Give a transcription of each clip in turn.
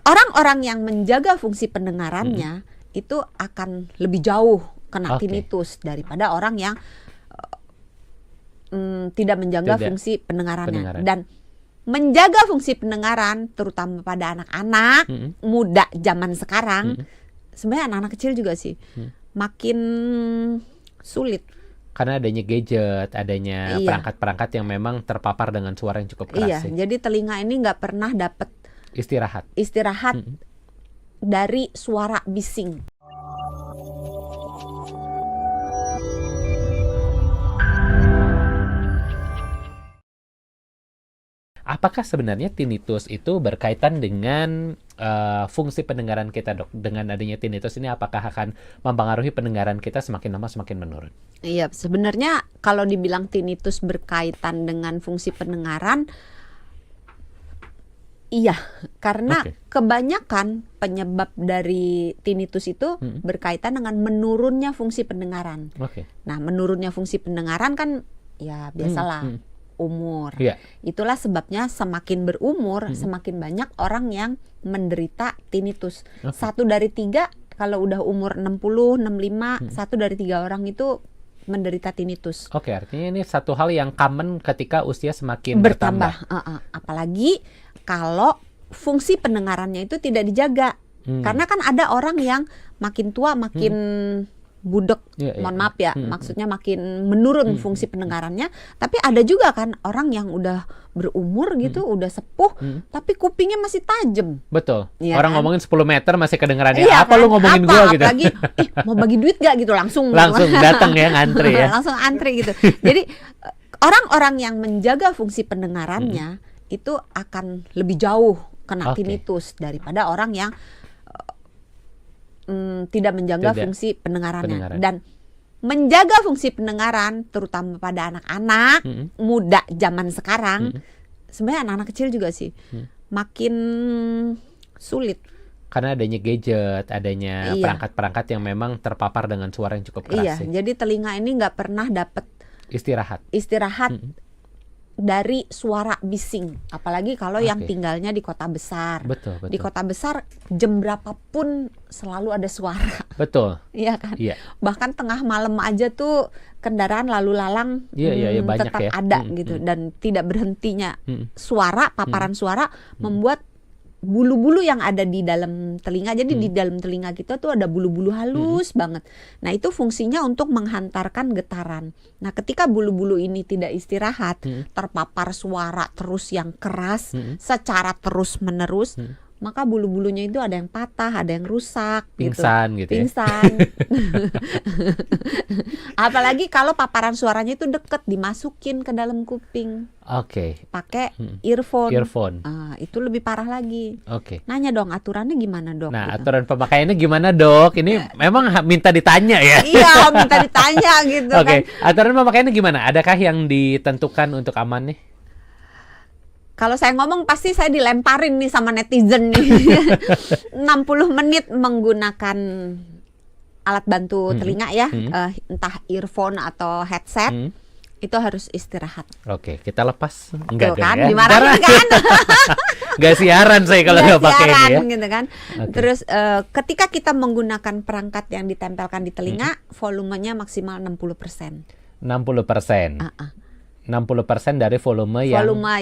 orang-orang yang menjaga fungsi pendengarannya itu akan lebih jauh kena tinnitus daripada orang yang tidak menjaga fungsi pendengarannya. Dan menjaga fungsi pendengaran terutama pada anak-anak muda zaman sekarang, sebenarnya anak-anak kecil juga sih makin sulit. Karena adanya gadget, adanya perangkat-perangkat yang memang terpapar dengan suara yang cukup keras. Jadi telinga ini nggak pernah dapat istirahat dari suara bising. Apakah sebenarnya tinnitus itu berkaitan dengan fungsi pendengaran kita, Dok? Dengan adanya tinnitus ini apakah akan mempengaruhi pendengaran kita semakin lama semakin menurun? Iya, sebenarnya kalau dibilang tinnitus berkaitan dengan fungsi pendengaran, iya, karena kebanyakan penyebab dari tinnitus itu berkaitan dengan menurunnya fungsi pendengaran. Nah, menurunnya fungsi pendengaran kan ya biasalah. Umur. Itulah sebabnya semakin berumur, semakin banyak orang yang menderita tinnitus. 1 dari 3 kalau udah umur 60, 65, 1 dari 3 orang itu menderita tinnitus. Artinya ini satu hal yang common ketika usia semakin bertambah. Apalagi kalau fungsi pendengarannya itu tidak dijaga. Karena kan ada orang yang makin tua makin budek, mohon maaf ya, maksudnya makin menurun fungsi pendengarannya. Tapi ada juga kan orang yang udah berumur gitu, udah sepuh, tapi kupingnya masih tajam. Betul. Ya, orang ngomongin 10 meter masih kedengerannya. Apa kan? Lu ngomongin gua gitu. Apalagi, mau bagi duit gak gitu langsung datang ya, ngantri ya. Langsung antri gitu. Jadi orang-orang yang menjaga fungsi pendengarannya itu akan lebih jauh kena tinnitus daripada orang yang tidak menjaga fungsi pendengarannya. Dan menjaga fungsi pendengaran terutama pada anak-anak muda zaman sekarang, sebenarnya anak-anak kecil juga sih makin sulit. Karena adanya gadget, adanya perangkat-perangkat yang memang terpapar dengan suara yang cukup keras. Jadi telinga ini nggak pernah dapat istirahat dari suara bising, apalagi kalau yang tinggalnya di kota besar. Betul. Di kota besar jam berapapun selalu ada suara. Betul. Iya kan. Bahkan tengah malam aja tuh kendaraan lalu lalang banyak tetap ya. ada gitu, dan tidak berhentinya suara, paparan suara membuat bulu-bulu yang ada di dalam telinga. Jadi di dalam telinga kita tuh ada bulu-bulu halus banget. Nah, itu fungsinya untuk menghantarkan getaran. Nah, ketika bulu-bulu ini tidak istirahat, terpapar suara terus yang keras secara terus-menerus, maka bulu-bulunya itu ada yang patah, ada yang rusak, pingsan gitu. Pingsan. Apalagi kalau paparan suaranya itu deket, dimasukin ke dalam kuping. Pakai earphone. Itu lebih parah lagi. Nanya dong, aturannya gimana, Dok? Nah, aturan pemakaiannya gimana, Dok? Ini memang minta ditanya ya. Iya, minta ditanya gitu kan. Aturan pemakaiannya gimana? Adakah yang ditentukan untuk aman nih? Kalau saya ngomong pasti saya dilemparin nih sama netizen nih. 60 menit menggunakan alat bantu telinga ya, entah earphone atau headset, itu harus istirahat. Kita lepas. Enggak kan, dimarahin kan? Gak siaran saya kalau nggak pakai ini ya. Gitu kan. Terus ketika kita menggunakan perangkat yang ditempelkan di telinga, volumenya maksimal 60%. 60%. 60% dari volume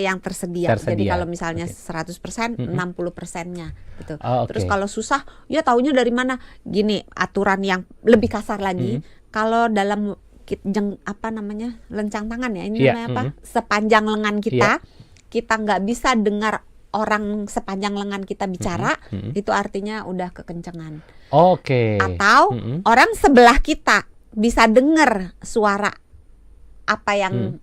yang tersedia. Jadi kalau misalnya 100%, 60%-nya gitu. Terus kalau susah, ya taunya dari mana? Gini, aturan yang lebih kasar lagi, kalau dalam lencang tangan ya, ini namanya apa? Sepanjang lengan kita, kita nggak bisa dengar orang sepanjang lengan kita bicara, itu artinya udah kekencengan. Atau orang sebelah kita bisa dengar suara apa yang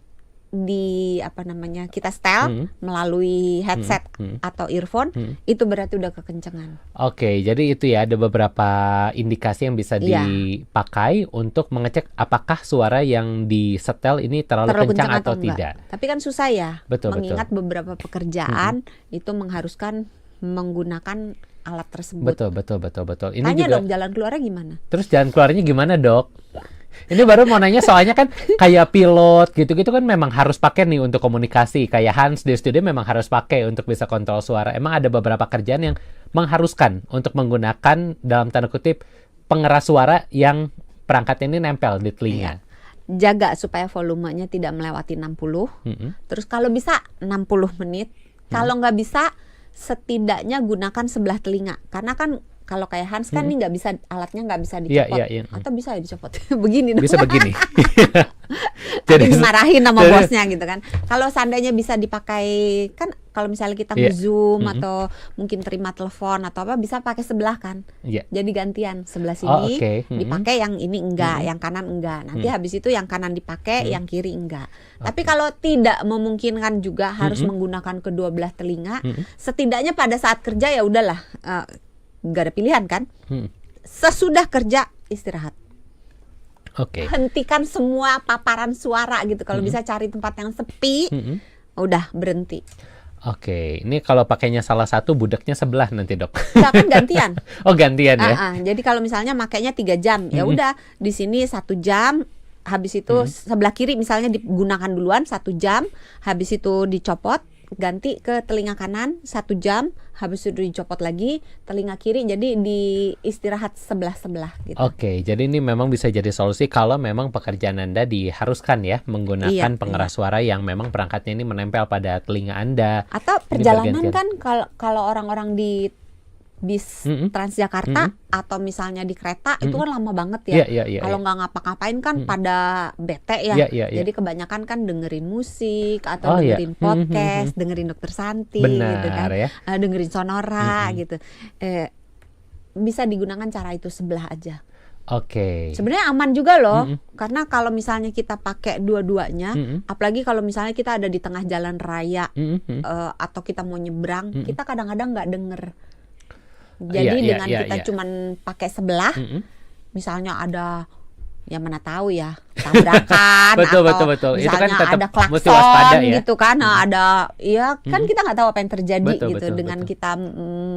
kita setel melalui headset atau earphone, itu berarti udah kekencengan. Jadi itu ya, ada beberapa indikasi yang bisa dipakai untuk mengecek apakah suara yang disetel ini terlalu kencang atau tidak. Tapi kan susah ya, mengingat beberapa pekerjaan itu mengharuskan menggunakan alat tersebut. Betul. Ini tanya juga, dong, jalan keluarnya gimana? Terus jalan keluarnya gimana, Dok? Ini baru mau nanya soalnya kan kayak pilot gitu-gitu kan memang harus pakai nih untuk komunikasi. Kayak Hans di studio memang harus pakai untuk bisa kontrol suara. Emang ada beberapa kerjaan yang mengharuskan untuk menggunakan dalam tanda kutip pengeras suara yang perangkat ini nempel di telinga. Iya. Jaga supaya volumenya tidak melewati 60. Terus kalau bisa 60 menit. Kalau nggak bisa, setidaknya gunakan sebelah telinga. Karena kan kalau kayak Hans kan ini nggak bisa, alatnya nggak bisa dicopot. Atau bisa ya dicopot. Begini dong. Bisa begini. Jadi dimarahin sama bosnya gitu kan. Kalau seandainya bisa dipakai, kan kalau misalnya kita nge-zoom atau mungkin terima telepon atau apa, bisa pakai sebelah kan. Jadi gantian, sebelah sini dipakai, yang ini enggak, yang kanan enggak. Nanti habis itu yang kanan dipakai, yang kiri enggak. Tapi kalau tidak memungkinkan juga harus menggunakan kedua belah telinga, setidaknya pada saat kerja ya udahlah, nggak ada pilihan kan. Sesudah kerja istirahat. Hentikan semua paparan suara gitu. Kalau bisa cari tempat yang sepi, udah berhenti. Ini kalau pakainya salah satu, budaknya sebelah nanti dok. Nggak, kan gantian. Oh gantian ya. Jadi kalau misalnya makainya 3 jam, ya udah di sini 1 jam. Habis itu sebelah kiri misalnya digunakan duluan 1 jam, habis itu dicopot, ganti ke telinga kanan 1 jam, habis itu dicopot lagi telinga kiri, jadi di istirahat sebelah-sebelah gitu. Jadi ini memang bisa jadi solusi kalau memang pekerjaan Anda diharuskan ya menggunakan pengeras suara yang memang perangkatnya ini menempel pada telinga Anda. Atau perjalanan kan kalau orang-orang di bis Transjakarta atau misalnya di kereta itu kan lama banget ya. Kalau nggak ngapa-ngapain kan pada bete ya. Jadi kebanyakan kan dengerin musik atau dengerin podcast, dengerin Dokter Santi gitu kan. Dengerin Sonora gitu. Bisa digunakan cara itu sebelah aja. Sebenarnya aman juga loh. Karena kalau misalnya kita pakai dua-duanya, apalagi kalau misalnya kita ada di tengah jalan raya atau kita mau nyebrang, kita kadang-kadang nggak denger. Jadi dengan kita cuman pakai sebelah, misalnya ada, ya mana tahu ya, tabrakan betul. Misalnya itu kan tetap ada klakson gitu kan, ada kan kita nggak tahu apa yang terjadi dengan kita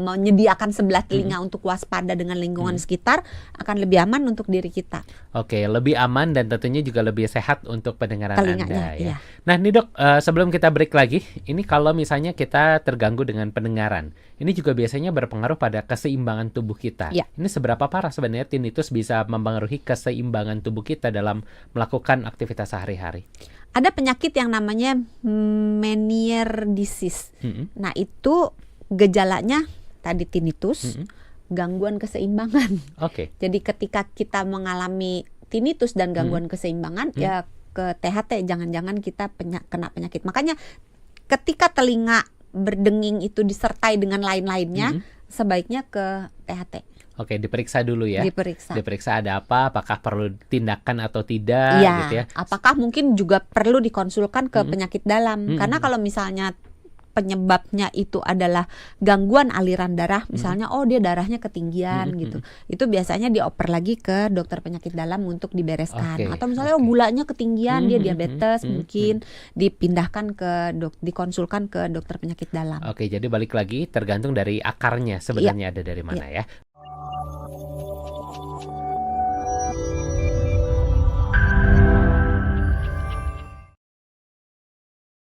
menyediakan sebelah telinga untuk waspada dengan lingkungan sekitar, akan lebih aman untuk diri kita. Lebih aman dan tentunya juga lebih sehat untuk pendengaran telinganya, Anda ya. Nah nih dok, sebelum kita break lagi, ini kalau misalnya kita terganggu dengan pendengaran, ini juga biasanya berpengaruh pada keseimbangan tubuh kita. Ini seberapa parah sebenarnya tinnitus bisa mempengaruhi keseimbangan tubuh kita dalam melakukan aktivitas sehari-hari? Ada penyakit yang namanya Meniere disease. Nah itu gejalanya tadi tinnitus, gangguan keseimbangan. Jadi ketika kita mengalami tinnitus dan gangguan keseimbangan, ya ke THT, jangan-jangan kita kena penyakit. Makanya ketika telinga berdenging itu disertai dengan lain-lainnya, sebaiknya ke THT. Diperiksa dulu ya. Diperiksa ada apa, apakah perlu tindakan atau tidak gitu ya. Apakah mungkin juga perlu dikonsulkan ke penyakit dalam. Karena kalau misalnya penyebabnya itu adalah gangguan aliran darah, misalnya dia darahnya ketinggian gitu, itu biasanya dioper lagi ke dokter penyakit dalam untuk dibereskan. Atau misalnya gulanya ketinggian, dia diabetes, mungkin dipindahkan dikonsulkan ke dokter penyakit dalam. Jadi balik lagi tergantung dari akarnya sebenarnya ada dari mana ya.